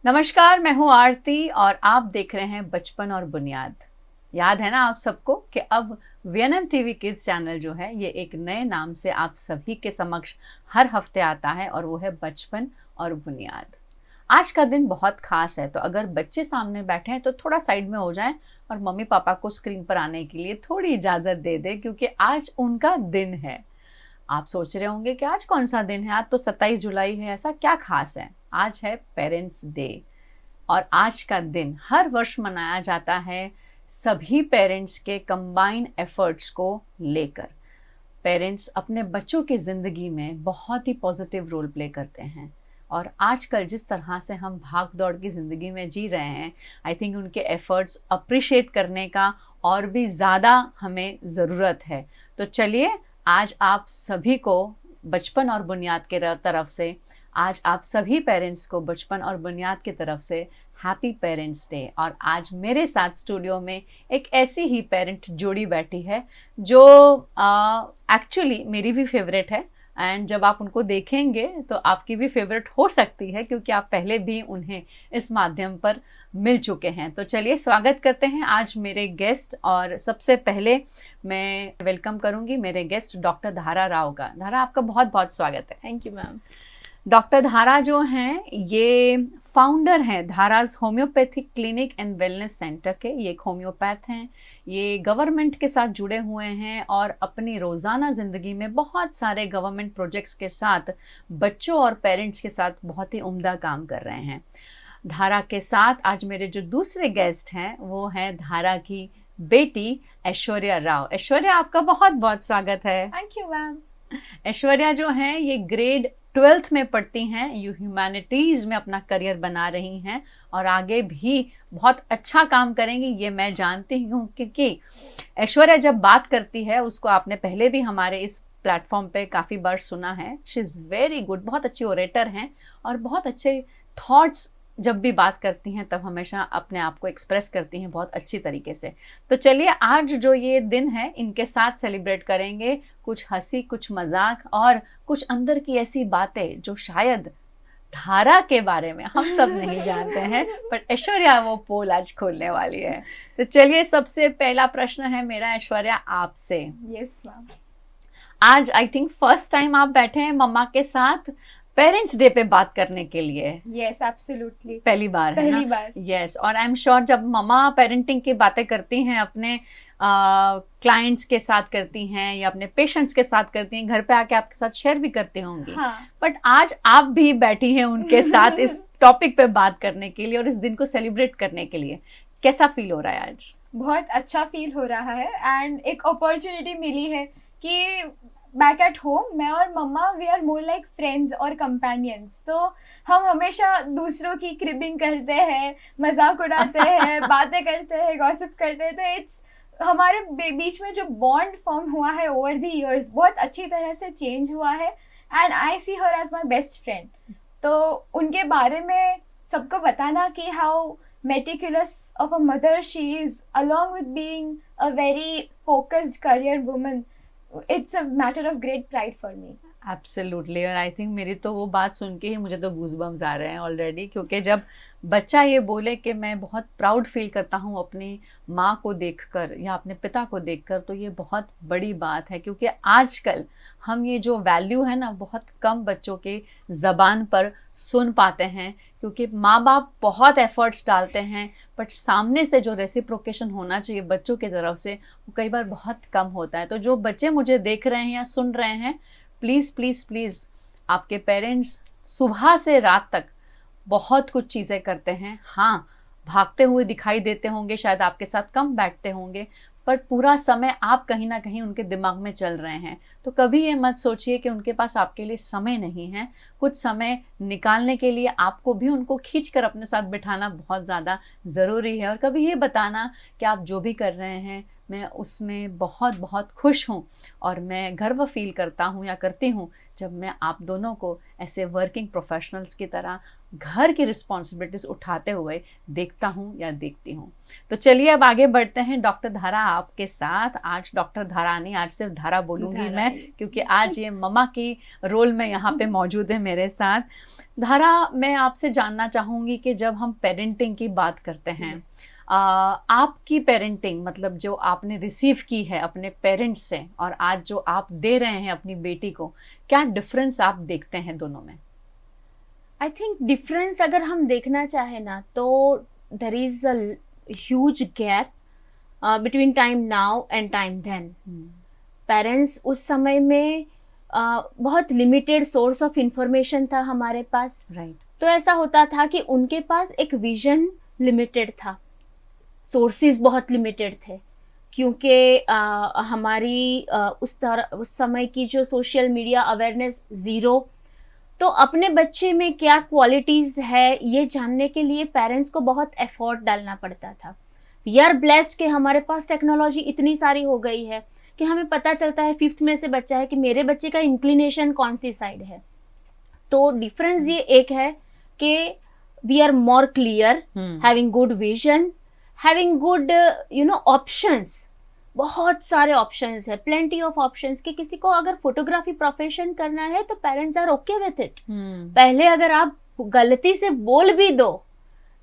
नमस्कार, मैं हूँ आरती और आप देख रहे हैं बचपन और बुनियाद। याद है ना आप सबको कि अब वीएनएम टीवी किड्स चैनल जो है ये एक नए नाम से आप सभी के समक्ष हर हफ्ते आता है और वो है बचपन और बुनियाद। आज का दिन बहुत खास है, तो अगर बच्चे सामने बैठे हैं तो थोड़ा साइड में हो जाएं और मम्मी पापा को स्क्रीन पर आने के लिए थोड़ी इजाज़त दे दें, क्योंकि आज उनका दिन है। आप सोच रहे होंगे कि आज कौन सा दिन है, आज तो 27 जुलाई है, ऐसा क्या खास है? आज है पेरेंट्स डे और आज का दिन हर वर्ष मनाया जाता है सभी पेरेंट्स के कंबाइन एफर्ट्स को लेकर। पेरेंट्स अपने बच्चों की ज़िंदगी में बहुत ही पॉजिटिव रोल प्ले करते हैं और आजकल जिस तरह से हम भाग दौड़ की ज़िंदगी में जी रहे हैं, आई थिंक उनके एफर्ट्स अप्रिशिएट करने का और भी ज़्यादा हमें ज़रूरत है। तो चलिए, आज आप सभी को बचपन और बुनियाद के तरफ से, आज आप सभी पेरेंट्स को बचपन और बुनियाद की तरफ से हैप्पी पेरेंट्स डे। और आज मेरे साथ स्टूडियो में एक ऐसी ही पेरेंट जोड़ी बैठी है जो एक्चुअली मेरी भी फेवरेट है, एंड जब आप उनको देखेंगे तो आपकी भी फेवरेट हो सकती है, क्योंकि आप पहले भी उन्हें इस माध्यम पर मिल चुके हैं। तो चलिए स्वागत करते हैं आज मेरे गेस्ट। और सबसे पहले मैं वेलकम करूंगी मेरे गेस्ट डॉक्टर धारा राव का। धारा, आपका बहुत बहुत स्वागत है। Thank you ma'am. डॉक्टर धारा जो हैं ये फाउंडर हैं Dharaj homeopathic clinic and wellness centre के। ये एक होम्योपैथ हैं, ये गवर्नमेंट के साथ जुड़े हुए हैं और अपनी रोज़ाना ज़िंदगी में बहुत सारे गवर्नमेंट प्रोजेक्ट्स के साथ बच्चों और पेरेंट्स के साथ बहुत ही उम्दा काम कर रहे हैं। धारा के साथ आज मेरे जो दूसरे गेस्ट हैं वो हैं धारा की बेटी ऐश्वर्या राव। ऐश्वर्या, आपका बहुत बहुत स्वागत है। Thank you ma'am. ऐश्वर्या जो हैं ये ग्रेड 12th में पढ़ती हैं, यू ह्यूमैनिटीज़ में अपना करियर बना रही हैं और आगे भी बहुत अच्छा काम करेंगी, ये मैं जानती हूँ। क्योंकि ऐश्वर्या जब बात करती है, उसको आपने पहले भी हमारे इस प्लेटफॉर्म पे काफ़ी बार सुना है। शी इज़ वेरी गुड, बहुत अच्छी ओरेटर हैं और बहुत अच्छे थॉट्स जब भी बात करती हैं तब हमेशा अपने आप को एक्सप्रेस करती हैं बहुत अच्छी तरीके से। तो चलिए, आज जो ये दिन है इनके साथ सेलिब्रेट करेंगे, कुछ हंसी, कुछ मजाक और कुछ अंदर की ऐसी बातें जो शायद धारा के बारे में हम सब नहीं जानते हैं, पर ऐश्वर्या वो पोल आज खोलने वाली है। तो चलिए, सबसे पहला प्रश्न है मेरा ऐश्वर्या आपसे। Yes ma'am. आज आई थिंक फर्स्ट टाइम आप बैठे हैं मम्मा के साथ पेरेंट्स डे पे बात करने के लिए। यस एब्सोल्युटली, पहली बार है ना? पहली बार। यस, और आई एम श्योर जब मम्मा पेरेंटिंग की बातें करती हैं अपने क्लाइंट्स के साथ करती हैं या अपने पेशेंट्स के साथ करती हैं, घर पे आके आपके साथ शेयर भी करती होंगी। हाँ। बट आज आप भी बैठी हैं उनके साथ इस टॉपिक पे बात करने के लिए और इस दिन को सेलिब्रेट करने के लिए। कैसा फील हो रहा है आज? बहुत अच्छा फील हो रहा है एंड एक अपॉर्चुनिटी मिली है कि बैक एट होम मैं और मम्मा we are more like friends और कंपेनियंस। तो हम हमेशा दूसरों की क्रिबिंग करते हैं, मजाक उड़ाते हैं, बातें करते हैं, गॉसिप करते हैं। तो इट्स हमारे बीच में जो बॉन्ड फॉर्म हुआ है ओवर द इयर्स बहुत अच्छी तरह से चेंज हुआ है and I see her as my best friend. तो उनके बारे में सबको बताना कि how meticulous of a mother she is, along with being a very focused career woman, it's a matter of great pride for me. Absolutely. और I think मेरी तो वो बात सुन के ही मुझे तो गूज़बम्स आ रहे हैं ऑलरेडी, क्योंकि जब बच्चा ये बोले कि मैं बहुत प्राउड फील करता हूँ अपनी माँ को देखकर या अपने पिता को देखकर, तो ये बहुत बड़ी बात है। क्योंकि आजकल हम ये जो वैल्यू है ना बहुत कम बच्चों के ज़बान पर सुन पाते हैं, क्योंकि माँ बाप बहुत एफर्ट्स डालते हैं बट सामने से जो रेसिप्रोकेशन होना चाहिए बच्चों की तरफ से वो कई बार बहुत कम होता है। तो जो बच्चे मुझे देख रहे हैं या सुन रहे हैं, प्लीज़ प्लीज़ प्लीज़, आपके पेरेंट्स सुबह से रात तक बहुत कुछ चीज़ें करते हैं। हाँ, भागते हुए दिखाई देते होंगे, शायद आपके साथ कम बैठते होंगे, पर पूरा समय आप कहीं ना कहीं उनके दिमाग में चल रहे हैं। तो कभी ये मत सोचिए कि उनके पास आपके लिए समय नहीं है। कुछ समय निकालने के लिए आपको भी उनको खींच कर अपने साथ बिठाना बहुत ज़्यादा ज़रूरी है। और कभी ये बताना कि आप जो भी कर रहे हैं मैं उसमें बहुत बहुत खुश हूँ और मैं गर्व फील करता हूँ या करती हूँ जब मैं आप दोनों को ऐसे वर्किंग प्रोफेशनल्स की तरह घर की रिस्पॉन्सिबिलिटीज उठाते हुए देखता हूँ या देखती हूँ। तो चलिए अब आगे बढ़ते हैं डॉक्टर धारा आपके साथ। आज डॉक्टर धारा नहीं, आज सिर्फ धारा बोलूँगी मैं, क्योंकि आज ये ममा की रोल में यहाँ पे मौजूद है मेरे साथ। धारा, मैं आपसे जानना चाहूँगी कि जब हम पेरेंटिंग की बात करते हैं, आपकी पेरेंटिंग मतलब जो आपने रिसीव की है अपने पेरेंट्स से और आज जो आप दे रहे हैं अपनी बेटी को, क्या डिफरेंस आप देखते हैं दोनों में? आई थिंक डिफरेंस अगर हम देखना चाहें ना तो there is a huge gap between time now and time then. Parents उस समय में बहुत लिमिटेड सोर्स ऑफ इंफॉर्मेशन था हमारे पास, राइट। तो ऐसा होता था कि उनके पास एक विजन लिमिटेड था, सोर्सेज बहुत लिमिटेड थे, क्योंकि हमारी उस समय की जो सोशल मीडिया अवेयरनेस ज़ीरो। तो अपने बच्चे में क्या क्वालिटीज़ है ये जानने के लिए पेरेंट्स को बहुत एफर्ट डालना पड़ता था। वी आर ब्लेस्ड कि हमारे पास टेक्नोलॉजी इतनी सारी हो गई है कि हमें पता चलता है 5th में से बच्चा है कि मेरे बच्चे का इंक्लिनेशन कौन सी साइड है। तो डिफरेंस ये एक है कि we are more clear, having good vision, having good options. बहुत सारे ऑप्शंस है, प्लेंटी ऑफ ऑप्शंस कि किसी को अगर फोटोग्राफी प्रोफेशन करना है तो parents are okay with it. पहले अगर आप गलती से बोल भी दो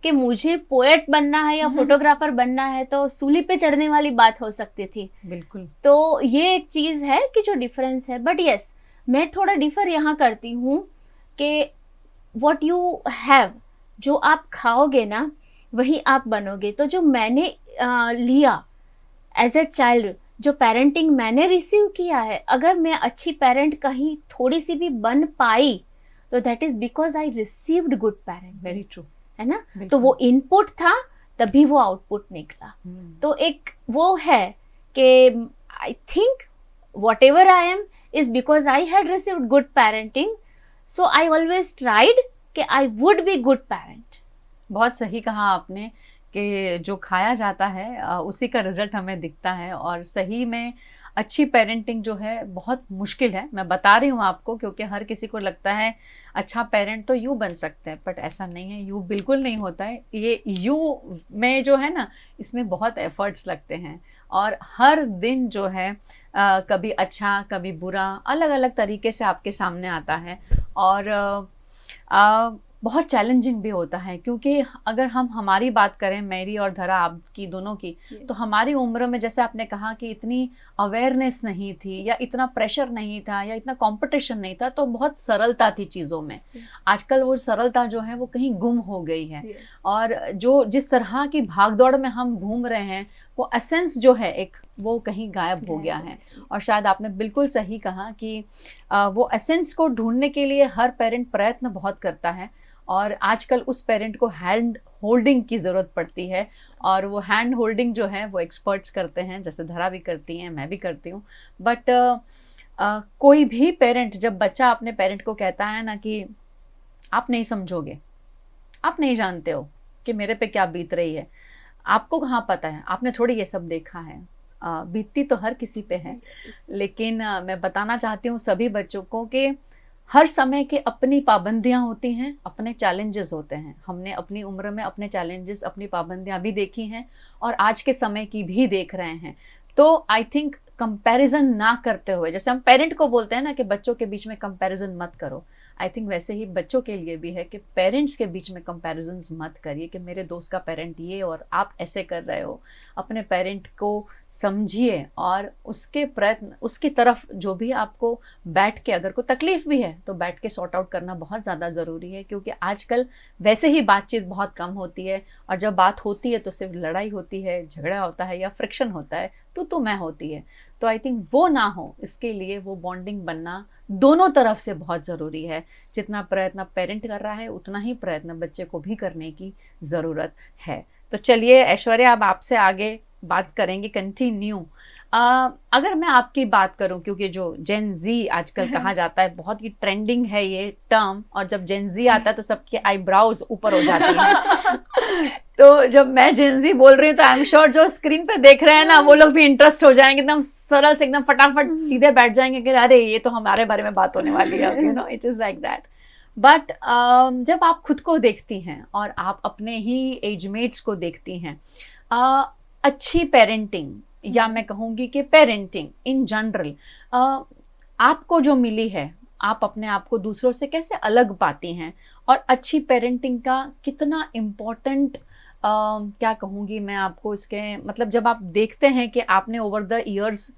कि मुझे पोएट बनना है या फोटोग्राफर बनना है तो सूली पे चढ़ने वाली बात हो सकती थी। बिल्कुल। तो ये एक चीज है कि जो डिफरेंस है। बट यस, मैं थोड़ा डिफर यहाँ करती हूँ कि व्हाट यू हैव, जो आप खाओगे ना वही आप बनोगे। तो जो मैंने लिया एज ए चाइल्ड, जो पेरेंटिंग मैंने रिसीव किया है, अगर मैं अच्छी पेरेंट कहीं थोड़ी सी भी बन पाई तो that is because I received good parent. Very true, है ना। तो वो इनपुट था तभी वो आउटपुट निकला। तो एक वो है कि I think whatever I am is because I had received good parenting, so I always tried कि I would be good parent. बहुत सही कहा आपने कि जो खाया जाता है उसी का रिजल्ट हमें दिखता है। और सही में अच्छी पेरेंटिंग जो है बहुत मुश्किल है, मैं बता रही हूँ आपको, क्योंकि हर किसी को लगता है अच्छा पेरेंट तो यूँ बन सकते हैं, बट ऐसा नहीं है, यूँ बिल्कुल नहीं होता है। ये यूँ में जो है ना, इसमें बहुत एफर्ट्स लगते हैं और हर दिन जो है कभी अच्छा कभी बुरा अलग अलग तरीके से आपके सामने आता है। और बहुत चैलेंजिंग भी होता है, क्योंकि अगर हम हमारी बात करें, मेरी और धरा आपकी दोनों की, तो हमारी उम्र में जैसे आपने कहा कि इतनी अवेयरनेस नहीं थी या इतना प्रेशर नहीं था या इतना कंपटीशन नहीं था, तो बहुत सरलता थी चीज़ों में। आजकल वो सरलता जो है वो कहीं गुम हो गई है। और जो जिस तरह की भागदौड़ में हम घूम रहे हैं, वो एसेंस जो है एक, वो कहीं गायब हो गया है। और शायद आपने बिल्कुल सही कहा कि वो एसेंस को ढूंढने के लिए हर पेरेंट प्रयत्न बहुत करता है और आजकल उस पेरेंट को हैंड होल्डिंग की ज़रूरत पड़ती है। और वो हैंड होल्डिंग जो है वो एक्सपर्ट्स करते हैं, जैसे धरा भी करती हैं, मैं भी करती हूँ। बट कोई भी पेरेंट, जब बच्चा अपने पेरेंट को कहता है ना कि आप नहीं समझोगे, आप नहीं जानते हो कि मेरे पे क्या बीत रही है, आपको कहाँ पता है, आपने थोड़ी ये सब देखा है। बीतती तो हर किसी पे है, लेकिन मैं बताना चाहती हूँ सभी बच्चों को कि हर समय के अपनी पाबंदियां होती हैं, अपने चैलेंजेस होते हैं। हमने अपनी उम्र में अपने चैलेंजेस, अपनी पाबंदियां भी देखी हैं और आज के समय की भी देख रहे हैं। तो आई थिंक कंपैरिजन ना करते हुए, जैसे हम पेरेंट को बोलते हैं ना कि बच्चों के बीच में कंपैरिजन मत करो, आई थिंक वैसे ही बच्चों के लिए भी है कि पेरेंट्स के बीच में कंपैरिजन्स मत करिए कि मेरे दोस्त का पेरेंट ये और आप ऐसे कर रहे हो। अपने पेरेंट को समझिए और उसके प्रयत्न, उसकी तरफ जो भी आपको बैठ के, अगर कोई तकलीफ भी है तो बैठ के सॉर्ट आउट करना बहुत ज़्यादा ज़रूरी है, क्योंकि आजकल वैसे ही बातचीत बहुत कम होती है और जब बात होती है तो सिर्फ लड़ाई होती है, झगड़ा होता है या फ्रिक्शन होता है, तो मैं होती है। तो आई थिंक वो ना हो, इसके लिए वो बॉन्डिंग बनना दोनों तरफ से बहुत ज़रूरी है। जितना प्रयत्न पेरेंट कर रहा है उतना ही प्रयत्न बच्चे को भी करने की ज़रूरत है। तो चलिए ऐश्वर्या, अब आपसे आगे बात करेंगे, कंटिन्यू। अगर मैं आपकी बात करूं, क्योंकि जो जेन जी आजकल कहा जाता है, बहुत ही ट्रेंडिंग है ये टर्म, और जब जेन जी आता है तो सबके आईब्राउज ऊपर हो जाती हैं। तो जब मैं जेन जी बोल रही हूँ तो आई एम श्योर जो स्क्रीन पे देख रहे हैं ना, वो लोग भी इंटरेस्ट हो जाएंगे, एकदम सरल से एकदम फटाफट सीधे बैठ जाएंगे कि अरे ये तो हमारे बारे में बात होने वाली है, you know, it is like that. But जब आप खुद को देखती हैं और आप अपने ही एजमेट्स को देखती हैं, अच्छी पेरेंटिंग या मैं कहूँगी कि पेरेंटिंग इन जनरल आपको जो मिली है, आप अपने आप को दूसरों से कैसे अलग पाती हैं, और अच्छी पेरेंटिंग का कितना इम्पोर्टेंट क्या कहूँगी मैं आपको इसके मतलब जब आप देखते हैं कि आपने ओवर द ईयर्स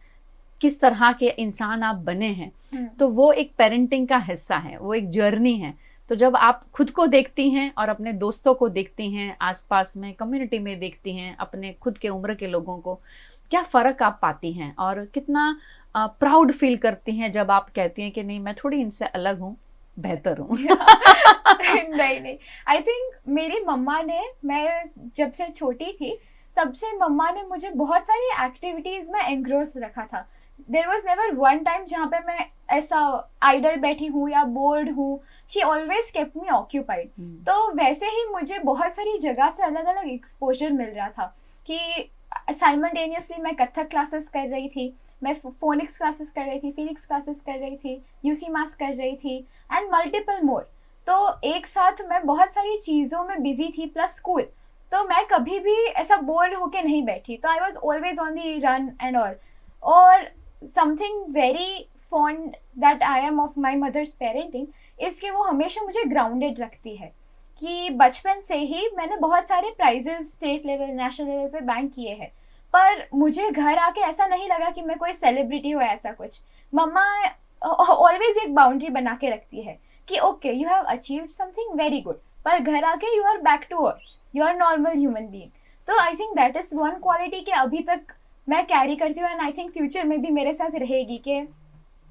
किस तरह के इंसान आप बने हैं, तो वो एक पेरेंटिंग का हिस्सा है, वो एक जर्नी है। तो जब आप खुद को देखती हैं और अपने दोस्तों को देखती हैं, आसपास में कम्युनिटी में देखती हैं, अपने खुद के उम्र के लोगों को, क्या फ़र्क आप पाती हैं और कितना प्राउड फील करती हैं जब आप कहती हैं कि नहीं मैं थोड़ी इनसे अलग हूँ, बेहतर हूँ? नहीं, आई थिंक मेरी मम्मा ने, मैं जब से छोटी थी तब से मम्मा ने मुझे बहुत सारी एक्टिविटीज में एंग्रोस रखा था। There was never one time जहाँ पे मैं ऐसा आइडल बैठी हूँ या बोर्ड हूँ। She always kept me occupied. तो वैसे ही मुझे बहुत सारी जगह से अलग अलग एक्सपोजर मिल रहा था कि साइमल्टेनियसली मैं कथक क्लासेस कर रही थी, मैं फोनिक्स क्लासेस कर रही थी, फिनिक्स क्लासेस कर रही थी, यूसी मास कर रही थी एंड मल्टीपल मोर। तो एक साथ मैं बहुत सारी चीज़ों में बिजी थी प्लस स्कूल। तो मैं कभी भी ऐसा बोर होके नहीं बैठी। तो I was always on the run and all. और something very fond that I am of my mother's parenting is कि वो हमेशा मुझे ग्राउंडेड रखती है। कि बचपन से ही मैंने बहुत सारे prizes state level national level पे बैंक किए हैं, पर मुझे घर आके ऐसा नहीं लगा कि मैं कोई सेलिब्रिटी हो ऐसा कुछ। मम्मा ऑलवेज एक बाउंड्री बना के रखती है कि okay you have achieved something very good, पर घर आके you are back to earth, you are normal human being. तो I think that is one quality कि अभी तक मैं कैरी करती हूँ एंड आई थिंक फ्यूचर में भी मेरे साथ रहेगी कि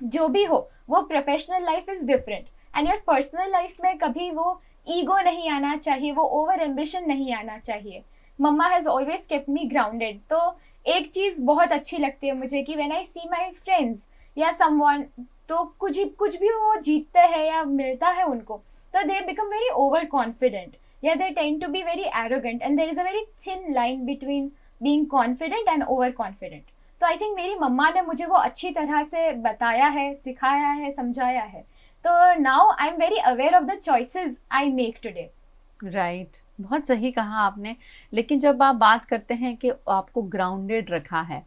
जो भी हो वो professional life is different and your personal life में कभी वो ईगो नहीं आना चाहिए, वो ओवर एम्बिशन नहीं आना चाहिए। Mamma has always kept me grounded. तो एक चीज़ बहुत अच्छी लगती है मुझे कि when I see my friends या समवन, तो कुछ भी वो जीतते हैं या मिलता है उनको, तो they become very over confident या they tend to be very arrogant and there is a very thin line between being confident and over confident. तो आई थिंक मेरी मम्मा ने मुझे वो अच्छी तरह से बताया है, सिखाया है, समझाया है। तो now I am very aware of the choices I make today. Right, बहुत सही कहा आपने। लेकिन जब आप बात करते हैं कि आपको ग्राउंडेड रखा है,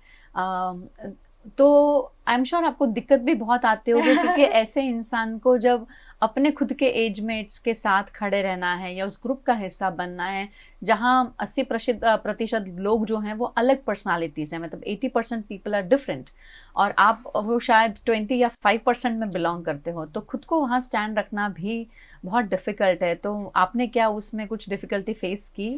तो आई एम श्योर आपको दिक्कत भी बहुत आती होगी क्योंकि ऐसे इंसान को जब अपने खुद के एजमेट्स के साथ खड़े रहना है या उस ग्रुप का हिस्सा बनना है जहाँ 80% लोग जो हैं वो अलग पर्सनालिटीज़ हैं, मतलब 80% पीपल आर डिफरेंट, और आप वो शायद 20 या 5% में बिलोंग करते हो, तो खुद को वहाँ स्टैंड रखना भी बहुत डिफ़िकल्ट है। तो आपने क्या उसमें कुछ डिफ़िकल्टी फेस की?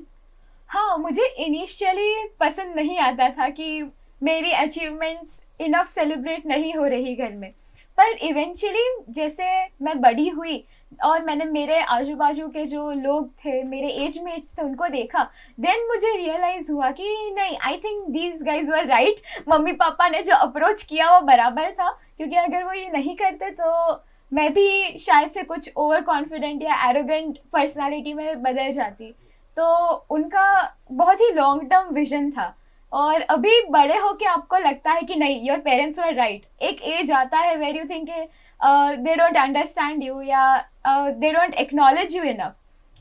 हाँ, मुझे इनिशियली पसंद नहीं आता था कि मेरी अचीवमेंट्स इनफ सेलिब्रेट नहीं हो रही घर में, पर इवेंचुअली जैसे मैं बड़ी हुई और मैंने मेरे आजू बाजू के जो लोग थे, मेरे एज मेट्स थे, उनको देखा, देन मुझे रियलाइज हुआ कि नहीं, आई think these guys were right. Mummy papa ने जो अप्रोच किया वो बराबर था, क्योंकि अगर वो ये नहीं करते तो मैं भी शायद से कुछ ओवर कॉन्फिडेंट या एरोगेंट पर्सनालिटी में बदल जाती। तो उनका बहुत ही लॉन्ग टर्म विजन था। और अभी बड़े होके आपको लगता है कि नहीं, योर पेरेंट्स वर राइट। एक एज आता है where you think they don't understand you या they don't acknowledge you enough,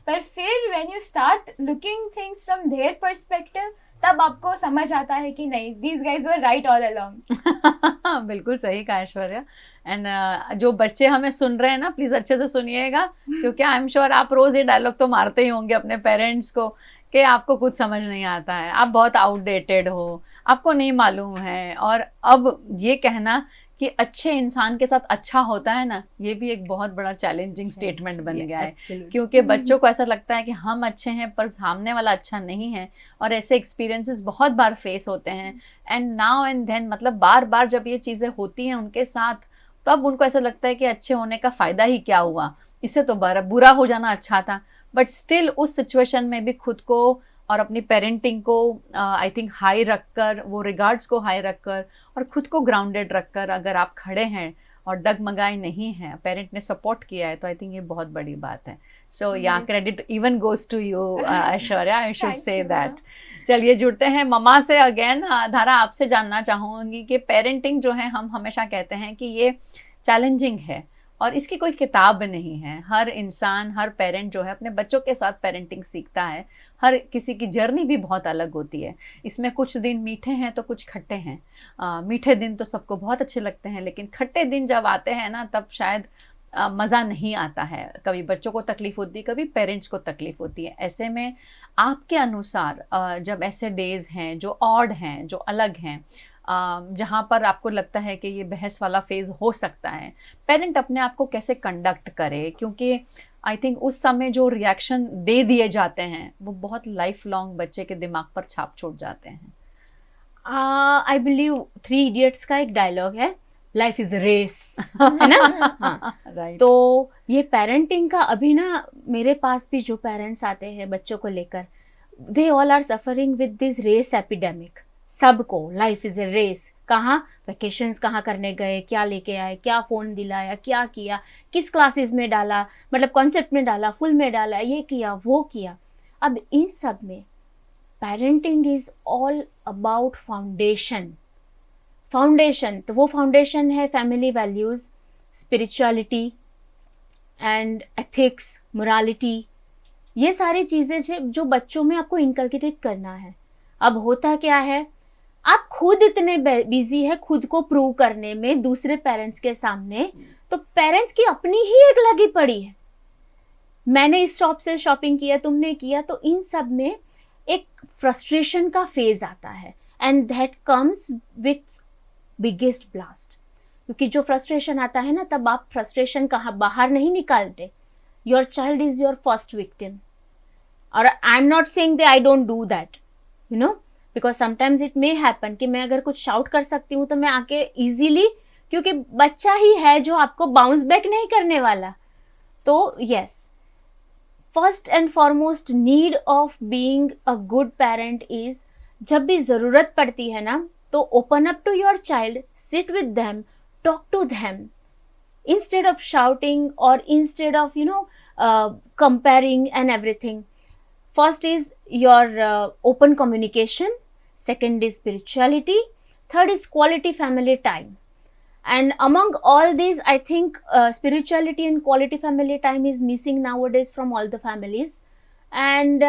पर फिर when you start looking things from their perspective, तब आपको समझ आता है कि नहीं, these guys were right all along. बिल्कुल सही कहा ऐश्वर्या। एंड जो बच्चे हमें सुन रहे हैं ना, प्लीज अच्छे से सुनिएगा, क्योंकि आई एम श्योर आप रोज ये डायलॉग तो मारते ही होंगे अपने पेरेंट्स को कि आपको कुछ समझ नहीं आता है, आप बहुत आउटडेटेड हो, आपको नहीं मालूम है। और अब ये कहना कि अच्छे इंसान के साथ अच्छा होता है ना, ये भी एक बहुत बड़ा चैलेंजिंग स्टेटमेंट बन गया है, क्योंकि बच्चों को ऐसा लगता है कि हम अच्छे हैं पर सामने वाला अच्छा नहीं है, और ऐसे एक्सपीरियंसेस बहुत बार फेस होते हैं। एंड नाउ एंड देन, मतलब बार बार जब ये चीज़ें होती हैं उनके साथ, तब उनको ऐसा लगता है कि अच्छे होने का फ़ायदा ही क्या हुआ, इससे तो बुरा हो जाना अच्छा था। बट स्टिल उस सिचुएशन में भी खुद को और अपनी पेरेंटिंग को आई थिंक हाई रखकर, वो रिगार्ड्स को हाई रखकर और खुद को ग्राउंडेड रखकर अगर आप खड़े हैं और डगमगाए नहीं हैं, पेरेंट ने सपोर्ट किया है, तो आई थिंक ये बहुत बड़ी बात है। सो या credit even goes to you Aishwarya, I should say that. चलिए जुड़ते हैं मम्मा से अगेन। धारा, आपसे जानना चाहूँगी कि पेरेंटिंग जो है, हम हमेशा कहते हैं कि ये चैलेंजिंग है और इसकी कोई किताब नहीं है। हर इंसान, हर पेरेंट जो है अपने बच्चों के साथ पेरेंटिंग सीखता है। हर किसी की जर्नी भी बहुत अलग होती है। इसमें कुछ दिन मीठे हैं तो कुछ खट्टे हैं। मीठे दिन तो सबको बहुत अच्छे लगते हैं, लेकिन खट्टे दिन जब आते हैं ना, तब शायद मज़ा नहीं आता है। कभी बच्चों को तकलीफ़ होती है, कभी पेरेंट्स को तकलीफ़ होती है। ऐसे में आपके अनुसार जब ऐसे डेज़ हैं जो ऑड हैं, जो अलग हैं, जहाँ पर आपको लगता है कि ये बहस वाला फेज़ हो सकता है, पेरेंट अपने आप को कैसे कंडक्ट करे? क्योंकि आई थिंक उस समय जो रिएक्शन दे दिए जाते हैं वो बहुत लाइफ लॉन्ग बच्चे के दिमाग पर छाप छोड़ जाते हैं। आई बिलीव 3 इडियट्स का एक डायलॉग है, लाइफ इज रेस, है ना? हाँ, राइट। तो ये पेरेंटिंग का अभी ना, मेरे पास भी जो पेरेंट्स आते हैं बच्चों को लेकर, they all are suffering with this race epidemic. सबको लाइफ इज ए रेस। कहाँ वेकेशंस कहाँ करने गए, क्या लेके आए, क्या फ़ोन दिलाया, क्या किया, किस क्लासेस में डाला, मतलब कॉन्सेप्ट में डाला, फुल में डाला, ये किया वो किया। अब इन सब में parenting is all about foundation. तो वो फाउंडेशन है family values, spirituality and ethics, morality. ये सारी चीज़ें जो बच्चों में आपको इनकलकेट करना है। अब होता क्या है, आप खुद इतने बिजी है खुद को प्रूव करने में दूसरे पेरेंट्स के सामने, तो पेरेंट्स की अपनी ही एक लगी पड़ी है, मैंने इस शॉप से शॉपिंग किया, तुमने किया। तो इन सब में एक फ्रस्ट्रेशन का फेज आता है, and that comes with biggest blast. क्योंकि जो फ्रस्ट्रेशन आता है ना, तब आप फ्रस्ट्रेशन कहाँ बाहर नहीं निकालते, your child is your first victim. और I am not saying that I don't do that, you know, because sometimes it may happen कि मैं अगर कुछ शाउट कर सकती हूँ तो मैं आके इजीली, क्योंकि बच्चा ही है जो आपको बाउंस बैक नहीं करने वाला। तो yes, first and foremost need of being a good parent is, जब भी जरूरत पड़ती है ना, तो open up to your child, sit with them, talk to them, instead of shouting or instead of comparing and everything. First is your open communication, second is spirituality, third is quality family time. And among all these, I think spirituality and quality family time is missing nowadays from all the families. And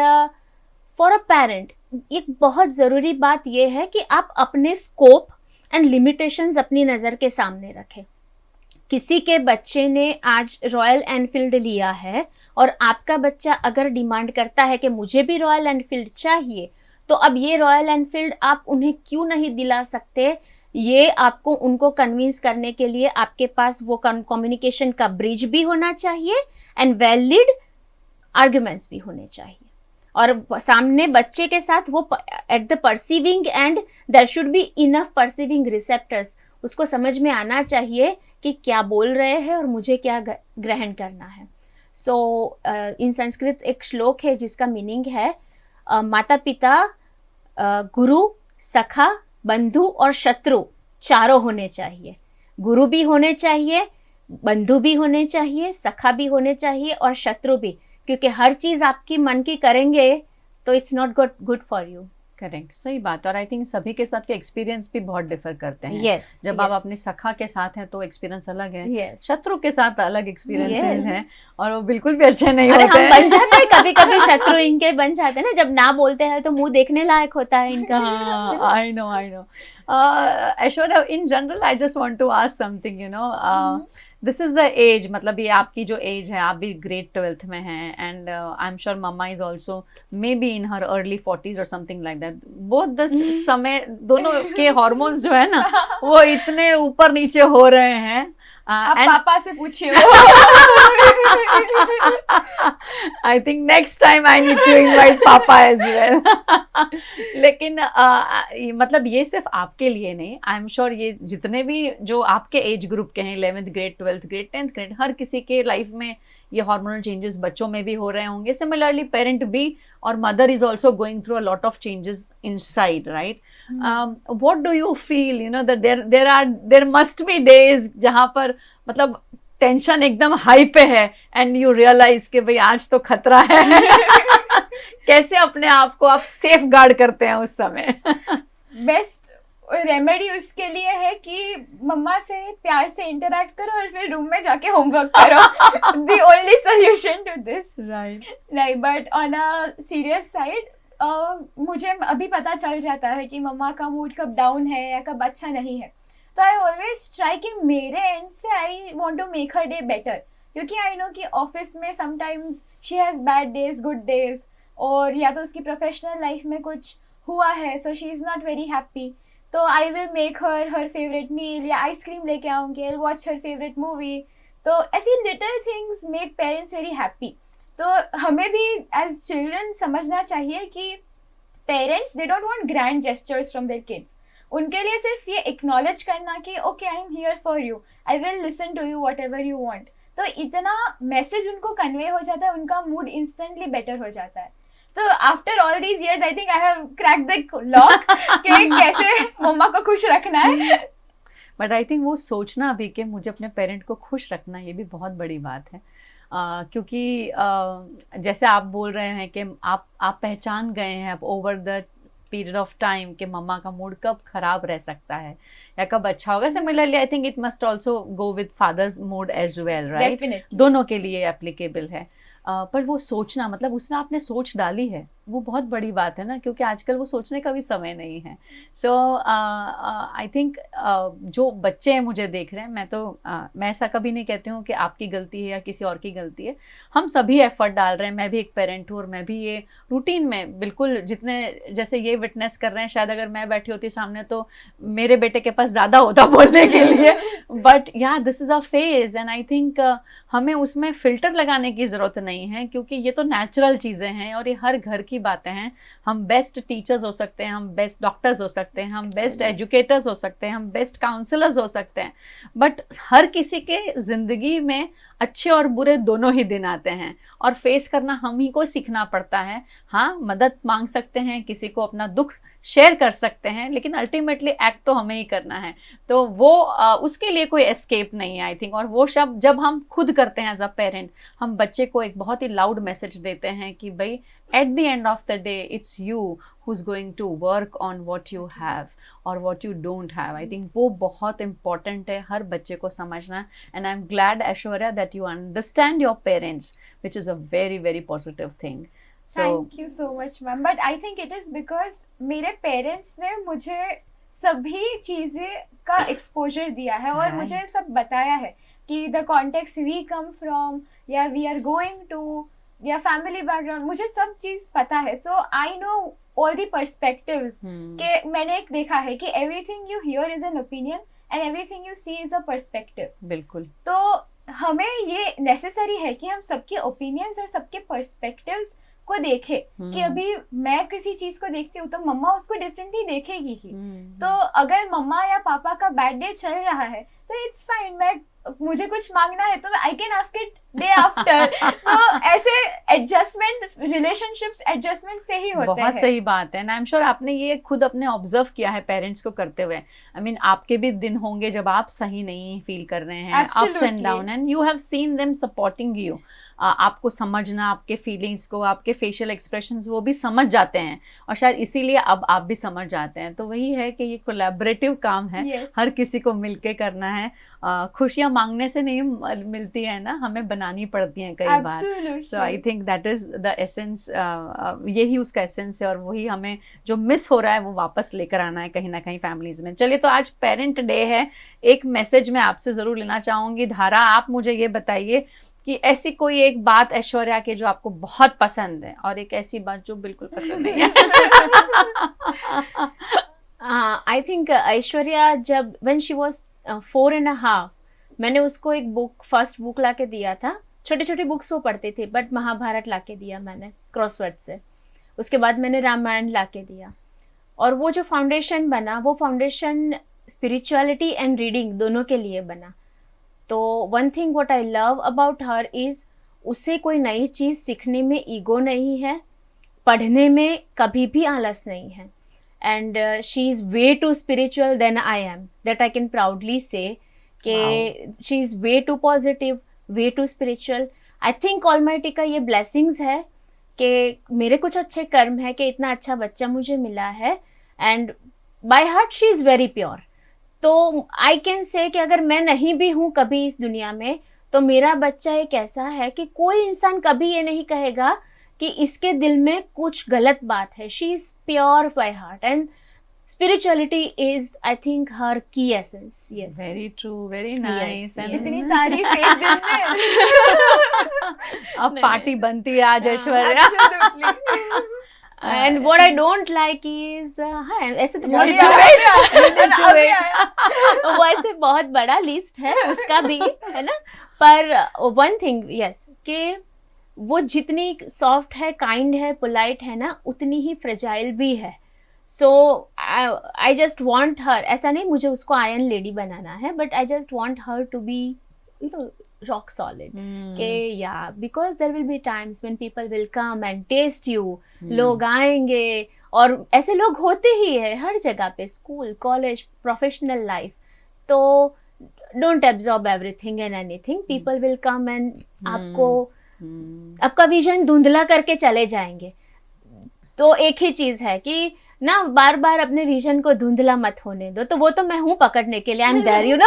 for a parent, एक बहुत ज़रूरी बात यह है कि आप अपने scope and limitations अपनी नज़र के सामने रखें। किसी के बच्चे ने आज रॉयल एनफील्ड लिया है और आपका बच्चा अगर डिमांड करता है कि मुझे भी रॉयल एनफील्ड चाहिए, तो अब ये रॉयल एनफील्ड आप उन्हें क्यों नहीं दिला सकते? ये आपको उनको कन्विंस करने के लिए आपके पास वो कम्युनिकेशन का ब्रिज भी होना चाहिए एंड वैलिड आर्ग्यूमेंट्स भी होने चाहिए। और सामने बच्चे के साथ वो at the perceiving and there should be enough perceiving receptors. उसको समझ में आना चाहिए कि क्या बोल रहे हैं और मुझे क्या ग्रहण करना है। सो इन संस्कृत एक श्लोक है जिसका मीनिंग है माता पिता, गुरु, सखा, बंधु और शत्रु चारों होने चाहिए। गुरु भी होने चाहिए, बंधु भी होने चाहिए, सखा भी होने चाहिए और शत्रु भी, क्योंकि हर चीज आपकी मन की करेंगे तो it's not good for you. Correct, सही बात। और आई थिंक सभी के साथ के एक्सपीरियंस भी बहुत डिफर करते हैं। yes, जब yes. आप अपने सखा के साथ हैं तो एक्सपीरियंस अलग है, yes. शत्रु के साथ अलग एक्सपीरियंसेस yes. हैं और वो बिल्कुल भी अच्छे नहीं अरे होते हम बन जाते हैं कभी कभी शत्रु इनके बन जाते हैं ना, जब ना बोलते हैं तो मुंह देखने लायक होता है इनका। I know. Aishwarya, in general I just want to ask something, this is the age, मतलब ये आपकी जो एज है, आप भी ग्रेड 12th में हैं एंड आई एम श्योर मम्मा is also may be in her early 40s और something like that. Both the समय दोनों के हार्मोन्स जो है ना वो इतने ऊपर नीचे हो रहे हैं। आप पापा से पूछिए। I think next time I need to invite पापा as well. लेकिन मतलब ये सिर्फ आपके लिए नहीं, आई एम श्योर ये जितने भी जो आपके एज ग्रुप के हैं, 11th grade, 12th grade, 10th grade, हर किसी के लाइफ में ये हार्मोनल चेंजेस बच्चों में भी हो रहे होंगे। सिमिलरली पेरेंट भी, और mother is also going through a lot of changes inside, right? What do you feel, that there must be days जहाँ पर मतलब टेंशन एकदम हाई पे है एंड यू रियलाइज कि भाई आज तो खतरा है। कैसे अपने आप को आप सेफ गार्ड करते हैं उस समय? बेस्ट रेमेडी उसके लिए है कि मम्मा से प्यार से इंटरेक्ट करो और फिर रूम में जाके होमवर्क करो. The only solution to this. Right. Like, but on a serious side, मुझे अभी पता चल जाता है कि मम्मा का मूड कब डाउन है या कब अच्छा नहीं है. तो आई ऑलवेज ट्राई कि मेरे एंड से I want to make her day better, क्योंकि आई नो कि ऑफिस में sometimes she has bad days, good days, और या तो उसकी प्रोफेशनल लाइफ में कुछ हुआ है, so she is not very happy. तो I will make her favourite meal, या आइसक्रीम लेके आऊँगी, I will watch her favourite movie. तो ऐसी little things make parents very happy. तो हमें भी एज चिल्ड्रन समझना चाहिए कि parents they don't want grand gestures from their kids. उनके लिए सिर्फ ये एक्नॉलेज करना कि okay I am here for you, I will listen to you what ever you want. तो इतना मैसेज उनको कन्वे हो जाता है, उनका मूड इंस्टेंटली बेटर हो जाता है. तो after all these years I think I have cracked the lock कि कैसे मम्मा को खुश रखना है. बट आई थिंक वो सोचना भी कि मुझे अपने पेरेंट को खुश रखना, ये भी बहुत बड़ी बात है. क्योंकि जैसे आप बोल रहे हैं कि आप पहचान गए हैं over the period of time कि मम्मा का मूड कब खराब रह सकता है या कब अच्छा होगा. Similarly I think it must also go with father's mood as well, right. दोनों के लिए एप्लीकेबल है. पर वो सोचना, मतलब उसमें आपने सोच डाली है, वो बहुत बड़ी बात है ना, क्योंकि आजकल वो सोचने का भी समय नहीं है. सो आई थिंक जो बच्चे हैं मुझे देख रहे हैं, मैं ऐसा कभी नहीं कहती हूँ कि आपकी गलती है या किसी और की गलती है. हम सभी एफर्ट डाल रहे हैं. मैं भी एक पेरेंट हूँ और मैं भी ये रूटीन में बिल्कुल जितने जैसे ये विटनेस कर रहे हैं, शायद अगर मैं बैठी होती सामने तो मेरे बेटे के पास ज़्यादा होता बोलने के लिए. बट या this is a phase and I think हमें उसमें फिल्टर लगाने की ज़रूरत नहीं है, क्योंकि ये तो नेचुरल चीज़ें हैं और ये हर घर की बातें हैं. हम बेस्ट टीचर्स हो सकते हैं, हम बेस्ट डॉक्टर्स हो सकते हैं, हम बेस्ट एजुकेटर्स हो सकते हैं, हम बेस्ट काउंसलर्स हो सकते हैं, बट हर किसी के ज़िंदगी में अच्छे और बुरे दोनों ही दिन आते हैं और फेस करना हम ही को सीखना पड़ता है. हाँ, मदद मांग सकते हैं, किसी को अपना दुख शेयर कर सकते हैं, लेकिन अल्टीमेटली एक्ट तो हमें ही करना है. तो वो उसके लिए कोई एस्केप नहीं है आई थिंक. और वो शब्द जब हम खुद करते हैं एज अ पेरेंट, हम बच्चे को एक बहुत ही लाउड मैसेज देते हैं कि भाई at the end of the day it's you who's going to work on what you have or what you don't have. I think वो बहुत important है हर बच्चे को समझना. And I'm glad, Aishwarya, that you understand your parents, which is a very very positive thing. So thank you so much, ma'am. But I think it is because मेरे parents ने मुझे सभी चीज़ें का exposure दिया है और मुझे सब बताया है कि the context we come from या we are going to या फैमिली बैकग्राउंड, मुझे सब चीज पता है. So I know all the perspectives. कि मैंने एक देखा है कि everything you hear is an opinion and everything you see is a perspective. बिल्कुल. तो हमें ये नेसेसरी है कि हम सबके ओपिनियंस और सबके पर्सपेक्टिव्स को देखें. कि अभी मैं किसी चीज को देखती हूँ तो मम्मा उसको डिफरेंटली देखेगी ही. तो अगर मम्मा या पापा का बैड डे चल रहा है तो इट्स फाइन, मुझे कुछ मांगना है तो I can ask it day after. तो ऐसे एडजस्टमेंट, रिलेशनशिप्स एडजस्टमेंट से ही होते हैं. बहुत सही बात है. एंड आई एम श्योर आपने ये खुद अपने ऑब्जर्व किया है पेरेंट्स को करते हुए. आई मीन आपके भी दिन होंगे जब आप सही नहीं फील कर रहे हैं, ups and down, and you have seen them supporting you. आपको समझना, आपके फीलिंग्स को, आपके फेशियल एक्सप्रेशंस वो भी समझ जाते हैं और शायद इसीलिए अब आप भी समझ जाते हैं. तो वही है कि ये कोलैबोरेटिव काम है. हर किसी को मिलके करना है. खुशियाँ मांगने से नहीं मिलती है ना, हमें बनानी पड़ती हैं कई बार. So I think that is the essence. यही उसका एसेंस है और वही हमें जो मिस हो रहा है वो वापस लेकर आना है कहीं ना कहीं फैमिलीज में. चलिए, तो आज पेरेंट डे है. एक मैसेज मैं आपसे ज़रूर लेना चाहूँगी. धारा, आप मुझे ये बताइए कि ऐसी कोई एक बात ऐश्वर्या के जो आपको बहुत पसंद है और एक ऐसी बात जो बिल्कुल पसंद नहीं है. आई थिंक ऐश्वर्या जब when she was 4.5, मैंने उसको एक फर्स्ट बुक ला के दिया था. छोटे छोटे बुक्स वो पढ़ती थी, बट महाभारत ला के दिया मैंने क्रॉसवर्ड से. उसके बाद मैंने रामायण ला के दिया. और वो जो फाउंडेशन बना, वो फाउंडेशन स्पिरिचुअलिटी एंड रीडिंग दोनों के लिए बना. तो one thing what I love about her is, उसे कोई नई चीज़ सीखने में ईगो नहीं है, पढ़ने में कभी भी आलस नहीं है. And she is way too spiritual than I am. That I can proudly say that she is way too positive, way too spiritual. I think almighty का ये ब्लेसिंग्स है कि मेरे कुछ अच्छे कर्म है कि इतना अच्छा बच्चा मुझे मिला है. And by heart she is very pure. तो आई कैन से कि अगर मैं नहीं भी हूँ कभी इस दुनिया में, तो मेरा बच्चा एक ऐसा है कि कोई इंसान कभी ये नहीं कहेगा कि इसके दिल में कुछ गलत बात है। She is pure by heart and spirituality is, I think, her key essence. Yes, very true, very nice. yes. इतनी सारी फेक दिल में। अब पार्टी बनती है आज Aishwarya. Absolutely. and what I don't like is हाँ ऐसे तो बहुत अभी आया। वो ऐसे बहुत बड़ा लिस्ट है उसका भी, है ना। पर वन थिंग यस, कि वो जितनी सॉफ्ट है, काइंड है, पोलाइट है ना, उतनी ही फ्रेजाइल भी है। सो आई जस्ट वॉन्ट हर, ऐसा नहीं मुझे उसको आयरन लेडी बनाना है, but I just want her to be you know rock solid. के या because there will be times when people will come and test you, लोग आएंगे, और ऐसे लोग होते ही है हर जगह पे, स्कूल, कॉलेज, प्रोफेशनल लाइफ। तो don't absorb everything and anything, people will come and आपको आपका विजन धुंधला करके चले जाएंगे। तो एक ही चीज है कि ना बार बार अपने विजन को धुंधला मत होने दो। तो वो तो मैं हूँ पकड़ने के लिए, I am there, you know,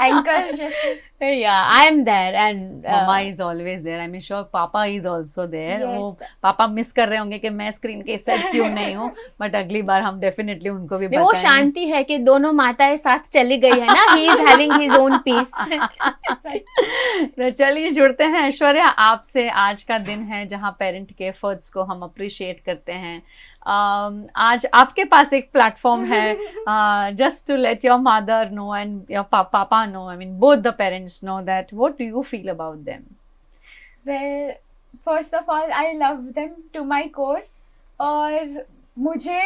anchor जैसे। yeah, I am there and Mama is always there. I'm sure Papa is also there. Yes. वो पापा मिस कर रहे होंगे कि मैं स्क्रीन के साथ क्यों नहीं हूँ, बट अगली बार हम डेफिनेटली उनको भी नहीं, वो बताएंगे। शांति है कि दोनों माताएं साथ चली गई है ना, he is having his own peace. तो चलिए जुड़ते हैं ऐश्वर्या आपसे। आज का दिन है जहाँ पेरेंट के एफर्ट्स को हम अप्रिशिएट करते हैं। आज आपके पास एक प्लेटफॉर्म है just to let your mother know and your papa know, I mean both the parents know that. What do you feel about them? Well, first of all, I love them to my core. और मुझे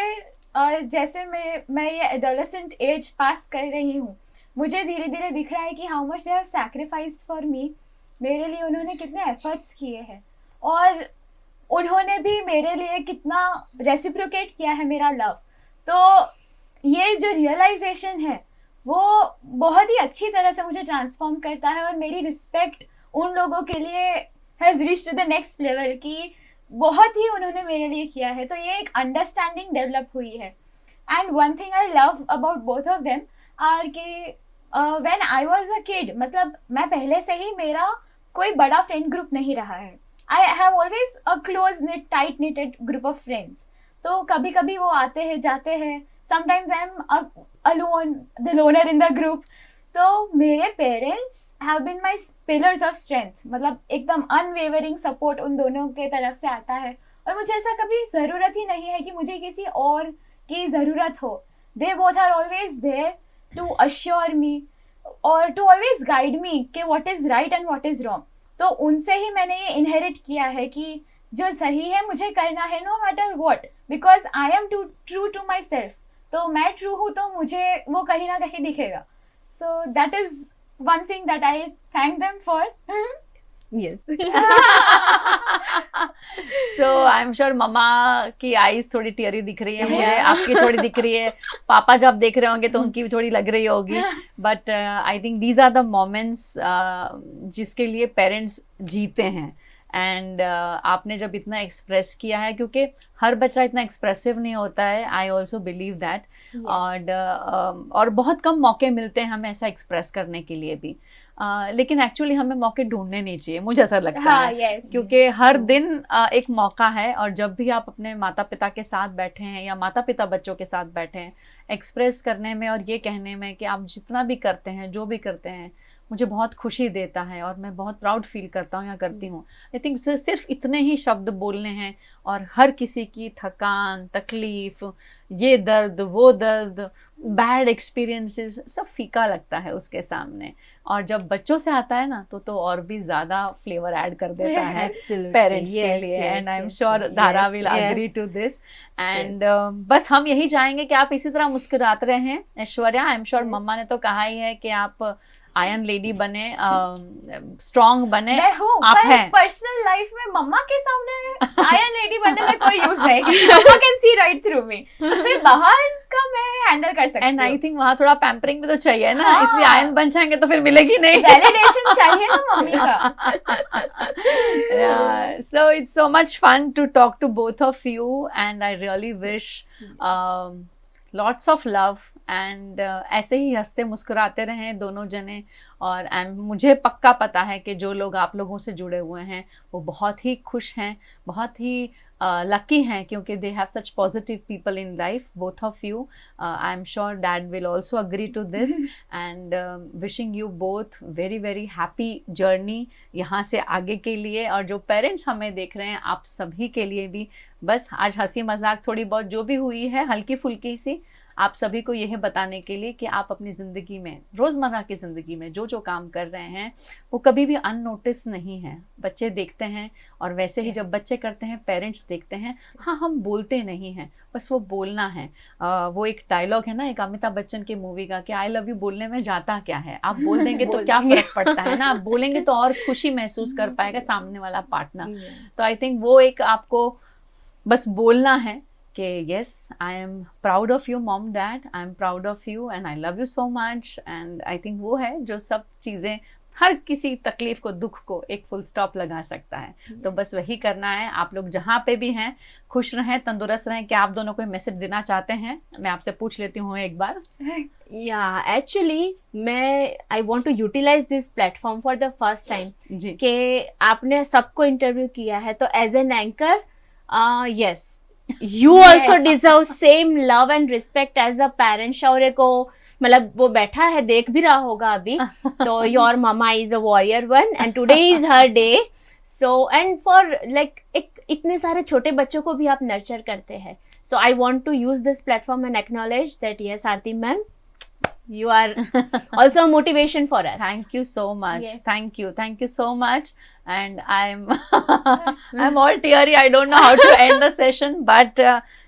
जैसे मैं ये adolescent as पास कर रही हूँ, मुझे धीरे धीरे दिख रहा है कि how much they have sacrificed for me. मेरे लिए उन्होंने कितने एफर्ट्स किए हैं, और उन्होंने भी मेरे लिए कितना रेसिप्रोकेट किया है मेरा लव। तो ये जो रियलाइजेशन है वो बहुत ही अच्छी तरह से मुझे ट्रांसफॉर्म करता है, और मेरी रिस्पेक्ट उन लोगों के लिए has reached the next level कि बहुत ही उन्होंने मेरे लिए किया है। तो ये एक अंडरस्टैंडिंग डेवलप हुई है। And one thing I love about both of them are कि when I was a kid, मतलब मैं पहले से ही, मेरा कोई बड़ा फ्रेंड ग्रुप नहीं रहा है। I have always a close knit, tight knitted group of friends. तो कभी कभी वो आते हैं जाते हैं, sometimes I am alone, the loner in the group. तो मेरे पेरेंट्स have been my pillars of strength, मतलब एकदम अनवेवरिंग सपोर्ट उन दोनों के तरफ से आता है, और मुझे ऐसा कभी ज़रूरत ही नहीं है कि मुझे किसी और की ज़रूरत हो। They both are always there to assure me और टू ऑलवेज गाइड मी कि what is right and what is wrong. तो उनसे ही मैंने ये इनहेरिट किया है कि जो सही है मुझे करना है, no matter what, because I am true to myself. तो मैं ट्रू हूँ तो मुझे वो कहीं ना कहीं दिखेगा। So that is one thing that I thank them for. Yes. So I'm sure मम्मा की आईज थोड़ी टियरी दिख रही है मुझे, Yeah. आपकी थोड़ी दिख रही है, पापा जब देख रहे होंगे तो उनकी भी थोड़ी लग रही होगी। But I think these are the moments जिसके लिए पेरेंट्स जीते हैं। एंड आपने जब इतना एक्सप्रेस किया है, क्योंकि हर बच्चा इतना एक्सप्रेसिव नहीं होता है, आई ऑल्सो बिलीव दैट। और बहुत कम मौके मिलते हैं हमें ऐसा एक्सप्रेस करने के लिए भी। लेकिन एक्चुअली हमें मौके ढूंढने नहीं चाहिए, मुझे ऐसा लगता है। yes. क्योंकि हर दिन एक मौका है, और जब भी आप अपने माता पिता के साथ बैठे हैं या माता पिता बच्चों के साथ बैठे हैं, एक्सप्रेस करने में और ये कहने में कि आप जितना भी करते हैं, जो भी करते हैं, मुझे बहुत खुशी देता है और मैं बहुत प्राउड फील करता हूँ या करती हूँ। आई थिंक सिर्फ इतने ही शब्द बोलने हैं, और हर किसी की थकान, तकलीफ, ये दर्द, वो दर्द, बैड एक्सपीरियंसेस सब फीका लगता है उसके सामने। और जब बच्चों से आता है ना तो और भी ज़्यादा फ्लेवर ऐड कर देता है पेरेंट्स के लिए। And I am sure Dhara will agree to this. And बस हम यही चाहेंगे कि आप इसी तरह मुस्कुराते रहें ऐश्वर्या। आई एम श्योर मम्मा ने तो कहा ही है कि आप आयरन लेडी बने, स्ट्रॉन्ग बने, मैं हूँ, आप पर हैं। पर्सनल लाइफ में मम्मा के सामने आयरन लेडी बनने में कोई यूज नहीं, क्योंकि मम्मा कैन सी राइट थ्रू मी। फिर बाहर का मैं हैंडल कर सकती एंड आई हूँ। थिंक वहाँ थोड़ा पैम्परिंग भी तो चाहिए ना, हाँ। इसलिए आयरन बन जाएंगे तो फिर मिलेगी नहीं। वैलिडेशन चाहिए ना मम्मी का। Yeah, so it's so much fun to talk to both of you, and I really wish lots of love and ऐसे ही हंसते मुस्कुराते रहें दोनों जने। और मुझे पक्का पता है कि जो लोग आप लोगों से जुड़े हुए हैं वो बहुत ही खुश हैं, बहुत ही लकी हैं, क्योंकि they have such positive people in life, both of you. I am sure dad will also agree to this and wishing you both very very happy journey यहाँ से आगे के लिए। और जो पेरेंट्स हमें देख रहे हैं, आप सभी के लिए भी बस आज हंसी मजाक थोड़ी बहुत जो भी हुई है हल्की फुल्की सी, आप सभी को यह बताने के लिए कि आप अपनी ज़िंदगी में, रोज़मर्रा की ज़िंदगी में जो जो काम कर रहे हैं वो कभी भी अननोटिस नहीं है। बच्चे देखते हैं और वैसे ही जब बच्चे करते हैं पेरेंट्स देखते हैं। हाँ, हम बोलते नहीं हैं, बस वो बोलना है। वो एक डायलॉग है ना एक अमिताभ बच्चन की मूवी का कि आई लव यू बोलने में जाता क्या है, आप बोल देंगे तो क्या फ़र्क पड़ता है ना, आप बोलेंगे तो और खुशी महसूस कर पाएगा सामने वाला पार्टनर। तो आई थिंक वो एक आपको बस बोलना है कि yes, I am proud of you mom dad, I am proud of you and I love you so much। and I think वो है जो सब चीज़ें हर किसी तकलीफ को, दुख को एक फुल स्टॉप लगा सकता है। तो बस वही करना है। आप लोग जहाँ पे भी हैं खुश रहें, तंदुरुस्त रहें। क्या आप दोनों को मैसेज देना चाहते हैं? मैं आपसे पूछ लेती हूँ एक बार। एक्चुअली मैं I want to utilise this platform for the first time जी कि आपने सबको इंटरव्यू किया है, तो as an anchor yes you also deserve same love and respect as a parent। शौर्य को मतलब वो बैठा है देख भी रहा होगा अभी, तो your mama is a warrior one and today is her day। so and for like इतने सारे छोटे बच्चों को भी आप नर्चर करते हैं। so I want to use this platform and acknowledge that yes Aarti ma'am, you are also a motivation for us। Thank you so much। Yes. Thank you so much। and I'm all teary, I don't know how to end the session, but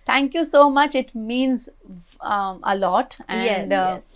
thank you so much, it means a lot। and yes।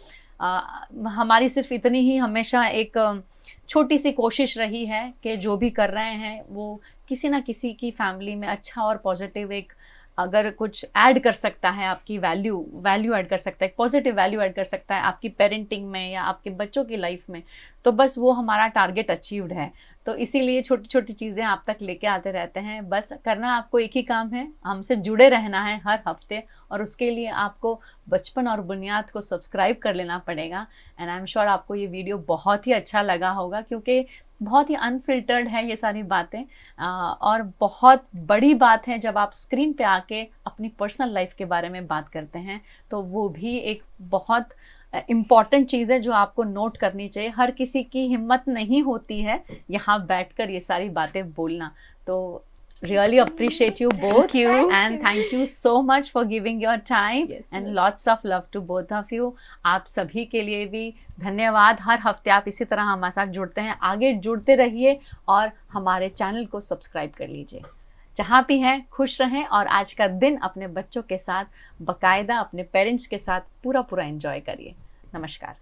हमारी सिर्फ इतनी ही हमेशा एक छोटी सी कोशिश रही है कि जो भी कर रहे हैं वो किसी ना किसी की फैमिली में अच्छा और पॉजिटिव एक अगर कुछ ऐड कर सकता है, आपकी वैल्यू ऐड कर सकता है, पॉजिटिव वैल्यू ऐड कर सकता है आपकी पेरेंटिंग में या आपके बच्चों की लाइफ में, तो बस वो हमारा टारगेट अचीव्ड है। तो इसीलिए छोटी छोटी चीज़ें आप तक लेके आते रहते हैं। बस करना आपको एक ही काम है, हमसे जुड़े रहना है हर हफ्ते, और उसके लिए आपको बचपन और बुनियाद को सब्सक्राइब कर लेना पड़ेगा। एंड आई एम श्योर आपको ये वीडियो बहुत ही अच्छा लगा होगा, क्योंकि बहुत ही अनफिल्टर्ड है ये सारी बातें। और बहुत बड़ी बात है जब आप स्क्रीन पे आके अपनी पर्सनल लाइफ के बारे में बात करते हैं, तो वो भी एक बहुत इम्पॉर्टेंट चीज़ है जो आपको नोट करनी चाहिए। हर किसी की हिम्मत नहीं होती है यहाँ बैठकर ये सारी बातें बोलना। तो really appreciate you both and thank you so much for giving your time and lots of love to both of you। आप सभी के लिए भी धन्यवाद। हर हफ्ते आप इसी तरह हमारे साथ जुड़ते हैं, आगे जुड़ते रहिए और हमारे चैनल को सब्सक्राइब कर लीजिए। जहाँ भी हैं खुश रहें और आज का दिन अपने बच्चों के साथ, बाकायदा अपने पेरेंट्स के साथ पूरा एंजॉय करिए। नमस्कार।